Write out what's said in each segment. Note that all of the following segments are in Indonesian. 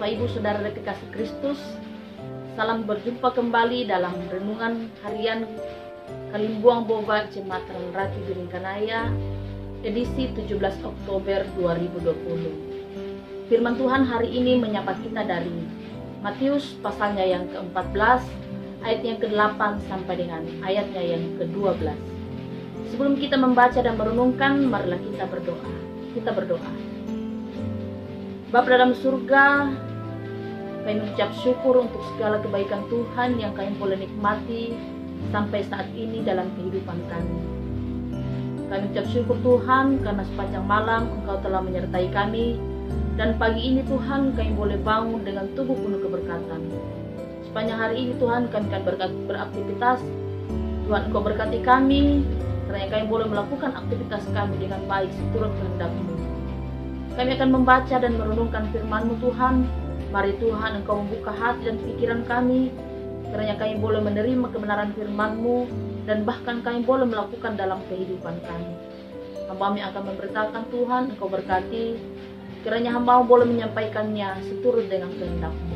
Bapak Ibu Saudara kekasih Kristus, salam berjumpa kembali dalam renungan harian Kalimbuang Boba Jemaat Ratu Biringkanaya, edisi 17 Oktober 2020. Firman Tuhan hari ini menyapa kita dari Matius pasalnya yang ke-14, ayat yang ke-8 sampai dengan ayatnya yang ke-12. Sebelum kita membaca dan merenungkan, marilah kita berdoa. Kita berdoa. Bapa dalam surga, kami mengucap syukur untuk segala kebaikan Tuhan yang kami boleh nikmati sampai saat ini dalam kehidupan kami. Kami mengucap syukur Tuhan karena sepanjang malam Engkau telah menyertai kami, dan pagi ini Tuhan kami boleh bangun dengan tubuh penuh keberkatan. Sepanjang hari ini Tuhan kami akan beraktivitas. Tuhan Engkau berkati kami, karena kami boleh melakukan aktivitas kami dengan baik seturut kehendak-Mu. Kami akan membaca dan merenungkan firman-Mu Tuhan. Mari Tuhan Engkau membuka hati dan pikiran kami, kiranya kami boleh menerima kebenaran firman-Mu dan bahkan kami boleh melakukan dalam kehidupan kami. Hamba-Mu akan memberitakan Tuhan, Engkau berkati, kiranya hamba-Mu boleh menyampaikannya seturut dengan kehendak-Mu.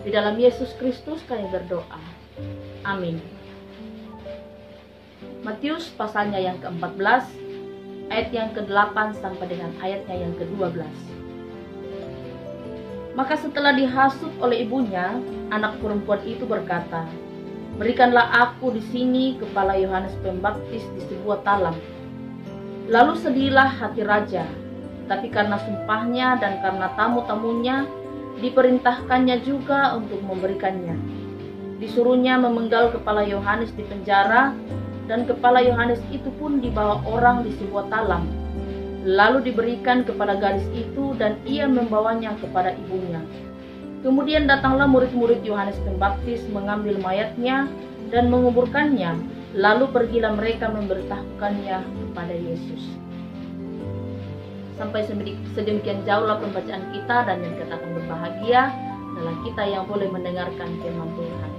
Di dalam Yesus Kristus kami berdoa. Amin. Matius pasalnya yang ke-14, ayat yang ke-8 sampai dengan ayatnya yang ke-12. Maka setelah dihasut oleh ibunya, anak perempuan itu berkata, "Berikanlah aku di sini kepala Yohanes Pembaptis di sebuah talam." Lalu sedihlah hati raja, tapi karena sumpahnya dan karena tamu-tamunya, diperintahkannya juga untuk memberikannya. Disuruhnya memenggal kepala Yohanes di penjara, dan kepala Yohanes itu pun dibawa orang di sebuah talam, lalu diberikan kepada gadis itu dan ia membawanya kepada ibunya. Kemudian datanglah murid-murid Yohanes Pembaptis mengambil mayatnya dan menguburkannya, lalu pergilah mereka memberitahukannya kepada Yesus. Sampai sedemikian jauhlah pembacaan kita, dan yang katakan berbahagia adalah kita yang boleh mendengarkan firman Tuhan.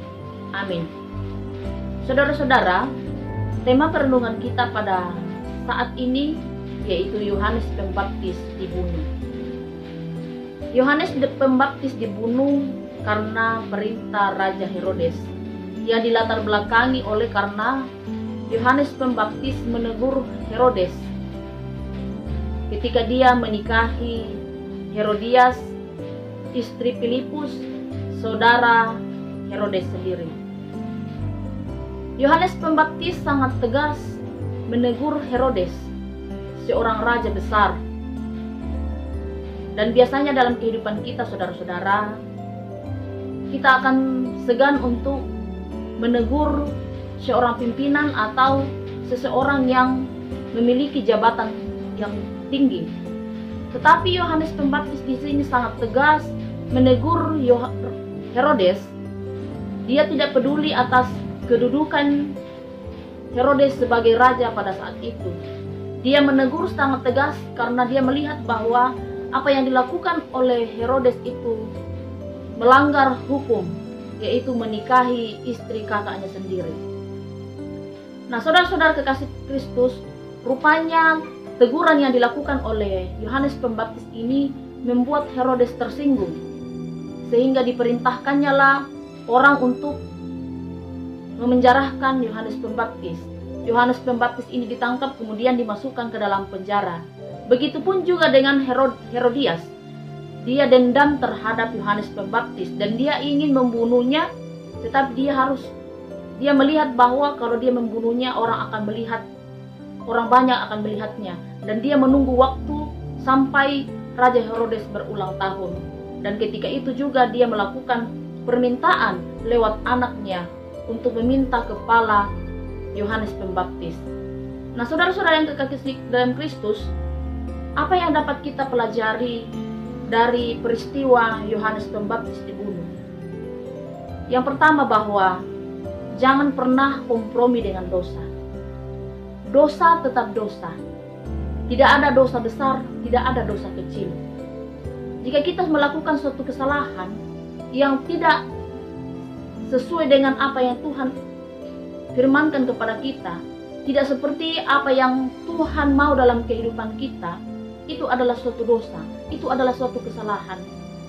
Amin. Saudara-saudara, tema perenungan kita pada saat ini yaitu Yohanes Pembaptis dibunuh. Yohanes Pembaptis dibunuh karena perintah Raja Herodes, yang dilatar belakangi oleh karena Yohanes Pembaptis menegur Herodes ketika dia menikahi Herodias, istri Filipus, saudara Herodes sendiri. Yohanes Pembaptis sangat tegas menegur Herodes, seorang raja besar. Dan biasanya dalam kehidupan kita, saudara-saudara, kita akan segan untuk menegur seorang pimpinan atau seseorang yang memiliki jabatan yang tinggi. Tetapi Yohanes Pembaptis di sini sangat tegas menegur Herodes. Dia tidak peduli atas kedudukan Herodes sebagai raja pada saat itu. Dia menegur sangat tegas karena dia melihat bahwa apa yang dilakukan oleh Herodes itu melanggar hukum, yaitu menikahi istri kakaknya sendiri. Nah, saudara-saudara kekasih Kristus, rupanya teguran yang dilakukan oleh Yohanes Pembaptis ini membuat Herodes tersinggung, sehingga diperintahkannya lah orang untuk memenjarakan Yohanes Pembaptis. Yohanes Pembaptis ini ditangkap kemudian dimasukkan ke dalam penjara. Begitupun juga dengan Herodias. Dia dendam terhadap Yohanes Pembaptis dan dia ingin membunuhnya, tetapi dia melihat bahwa kalau dia membunuhnya orang banyak akan melihatnya, dan dia menunggu waktu sampai Raja Herodes berulang tahun. Dan ketika itu juga dia melakukan permintaan lewat anaknya untuk meminta kepala Yohanes Pembaptis. Nah, saudara-saudara yang kekasih dalam Kristus, apa yang dapat kita pelajari dari peristiwa Yohanes Pembaptis dibunuh? Yang pertama, bahwa jangan pernah kompromi dengan dosa. Dosa tetap dosa. Tidak ada dosa besar, tidak ada dosa kecil. Jika kita melakukan suatu kesalahan yang tidak sesuai dengan apa yang Tuhan firmankan kepada kita, tidak seperti apa yang Tuhan mau dalam kehidupan kita, itu adalah suatu dosa, itu adalah suatu kesalahan.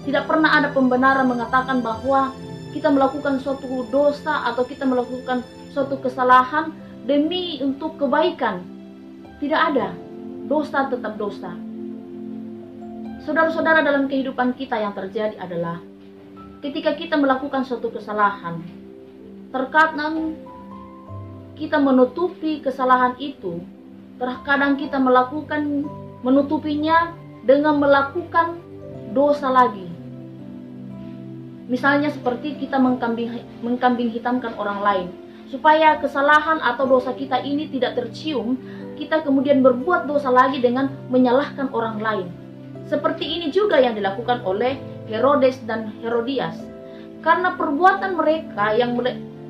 Tidak pernah ada pembenaran mengatakan bahwa kita melakukan suatu dosa atau kita melakukan suatu kesalahan demi untuk kebaikan. Tidak ada. Dosa tetap dosa. Saudara-saudara, dalam kehidupan kita yang terjadi adalah ketika kita melakukan suatu kesalahan, terkadang kita menutupi kesalahan itu. Terkadang kita menutupinya dengan melakukan dosa lagi. Misalnya seperti kita mengkambing hitamkan orang lain. Supaya kesalahan atau dosa kita ini tidak tercium, kita kemudian berbuat dosa lagi dengan menyalahkan orang lain. Seperti ini juga yang dilakukan oleh Herodes dan Herodias. Karena perbuatan mereka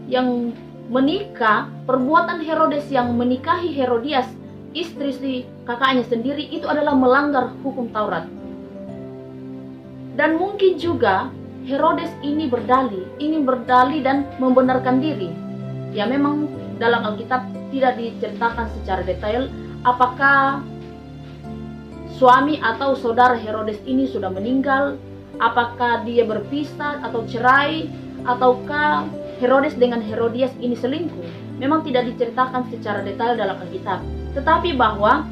yang menikah, perbuatan Herodes yang menikahi Herodias, istri si kakaknya sendiri, itu adalah melanggar hukum Taurat. Dan mungkin juga Herodes ini ingin berdalih dan membenarkan diri. Ya, memang dalam Alkitab tidak diceritakan secara detail apakah suami atau saudara Herodes ini sudah meninggal, apakah dia berpisah atau cerai, ataukah Herodes dengan Herodias ini selingkuh. Memang tidak diceritakan secara detail dalam Alkitab. Tetapi bahwa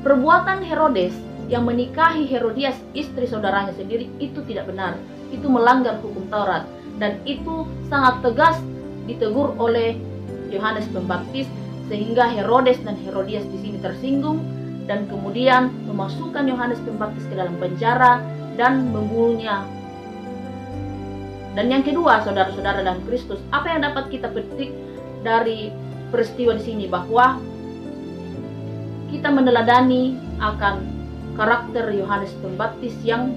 perbuatan Herodes yang menikahi Herodias, istri saudaranya sendiri, itu tidak benar. Itu melanggar hukum Taurat. Dan itu sangat tegas ditegur oleh Yohanes Pembaptis, sehingga Herodes dan Herodias di sini tersinggung dan kemudian memasukkan Yohanes Pembaptis ke dalam penjara dan membunuhnya. Dan yang kedua, saudara-saudara dalam Kristus, apa yang dapat kita petik dari peristiwa di sini? Bahwa kita meneladani akan karakter Yohanes Pembaptis yang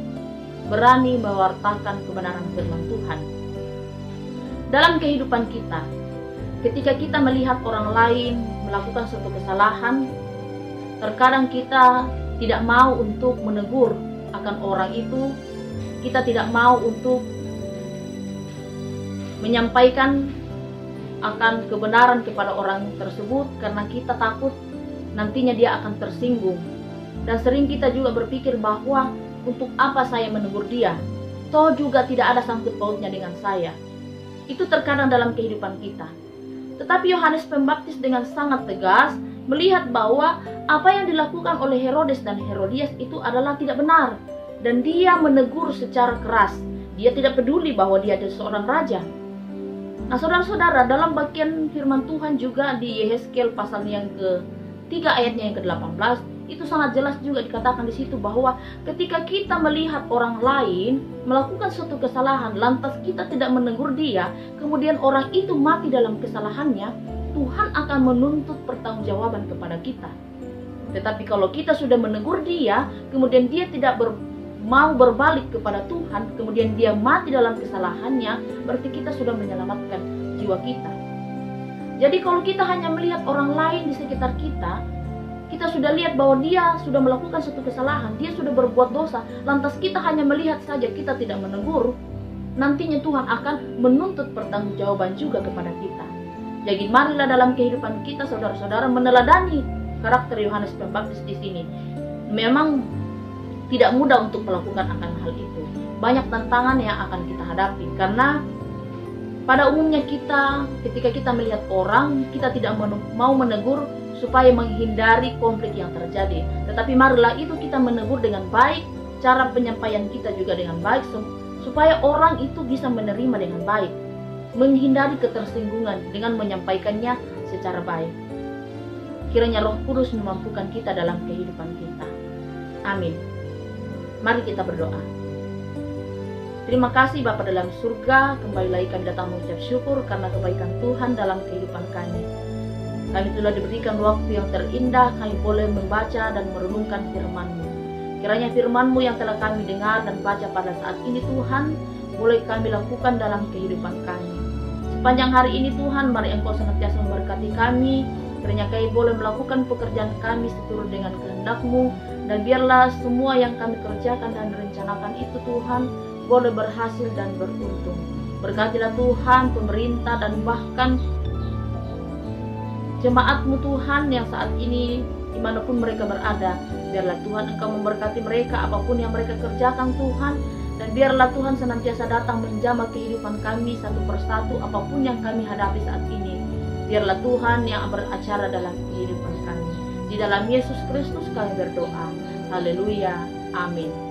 berani mewartakan kebenaran firman Tuhan. Dalam kehidupan kita, ketika kita melihat orang lain melakukan suatu kesalahan, terkadang kita tidak mau untuk menegur akan orang itu. Kita tidak mau untuk menyampaikan akan kebenaran kepada orang tersebut karena kita takut nantinya dia akan tersinggung. Dan sering kita juga berpikir bahwa untuk apa saya menegur dia? Toh juga tidak ada sangkut pautnya dengan saya. Itu terkadang dalam kehidupan kita. Tetapi Yohanes Pembaptis dengan sangat tegas melihat bahwa apa yang dilakukan oleh Herodes dan Herodias itu adalah tidak benar. Dan dia menegur secara keras. Dia tidak peduli bahwa dia adalah seorang raja. Nah, saudara-saudara, dalam bagian firman Tuhan juga di Yehezkiel pasal yang ke-3 ayatnya yang ke-18, itu sangat jelas juga dikatakan di situ bahwa ketika kita melihat orang lain melakukan suatu kesalahan, lantas kita tidak menegur dia, kemudian orang itu mati dalam kesalahannya, Tuhan akan menuntut pertanggungjawaban kepada kita. Tetapi kalau kita sudah menegur dia, kemudian dia tidak mau berbalik kepada Tuhan, kemudian dia mati dalam kesalahannya, berarti kita sudah menyelamatkan jiwa kita. Jadi kalau kita hanya melihat orang lain di sekitar kita, kita sudah lihat bahwa dia sudah melakukan suatu kesalahan, dia sudah berbuat dosa, lantas kita hanya melihat saja, kita tidak menegur, nantinya Tuhan akan menuntut pertanggungjawaban juga kepada kita. Jadi marilah dalam kehidupan kita, saudara-saudara, meneladani karakter Yohanes Pembaptis di sini. Memang tidak mudah untuk melakukan akan hal itu. Banyak tantangan yang akan kita hadapi, karena pada umumnya kita, ketika kita melihat orang, kita tidak mau menegur supaya menghindari konflik yang terjadi. Tetapi marilah itu kita menegur dengan baik, cara penyampaian kita juga dengan baik, supaya orang itu bisa menerima dengan baik, menghindari ketersinggungan dengan menyampaikannya secara baik. Kiranya Roh Kudus memampukan kita dalam kehidupan kita. Amin. Mari kita berdoa. Terima kasih Bapa dalam surga, kembali lagi kami datang mengucap syukur karena kebaikan Tuhan dalam kehidupan kami. Kami telah diberikan waktu yang terindah, kami boleh membaca dan merenungkan firman-Mu. Kiranya firman-Mu yang telah kami dengar dan baca pada saat ini Tuhan, boleh kami lakukan dalam kehidupan kami. Sepanjang hari ini Tuhan, mari Engkau senantiasa memberkati kami. Kiranya kami boleh melakukan pekerjaan kami seturut dengan kehendak-Mu, dan biarlah semua yang kami kerjakan dan rencanakan itu Tuhan, boleh berhasil dan beruntung. Berkatilah Tuhan pemerintah dan bahkan jemaat-Mu Tuhan yang saat ini dimanapun mereka berada. Biarlah Tuhan Engkau memberkati mereka apapun yang mereka kerjakan Tuhan. Dan biarlah Tuhan senantiasa datang menjamah kehidupan kami satu persatu apapun yang kami hadapi saat ini. Biarlah Tuhan yang beracara dalam kehidupan kami. Di dalam Yesus Kristus kami berdoa. Haleluya. Amin.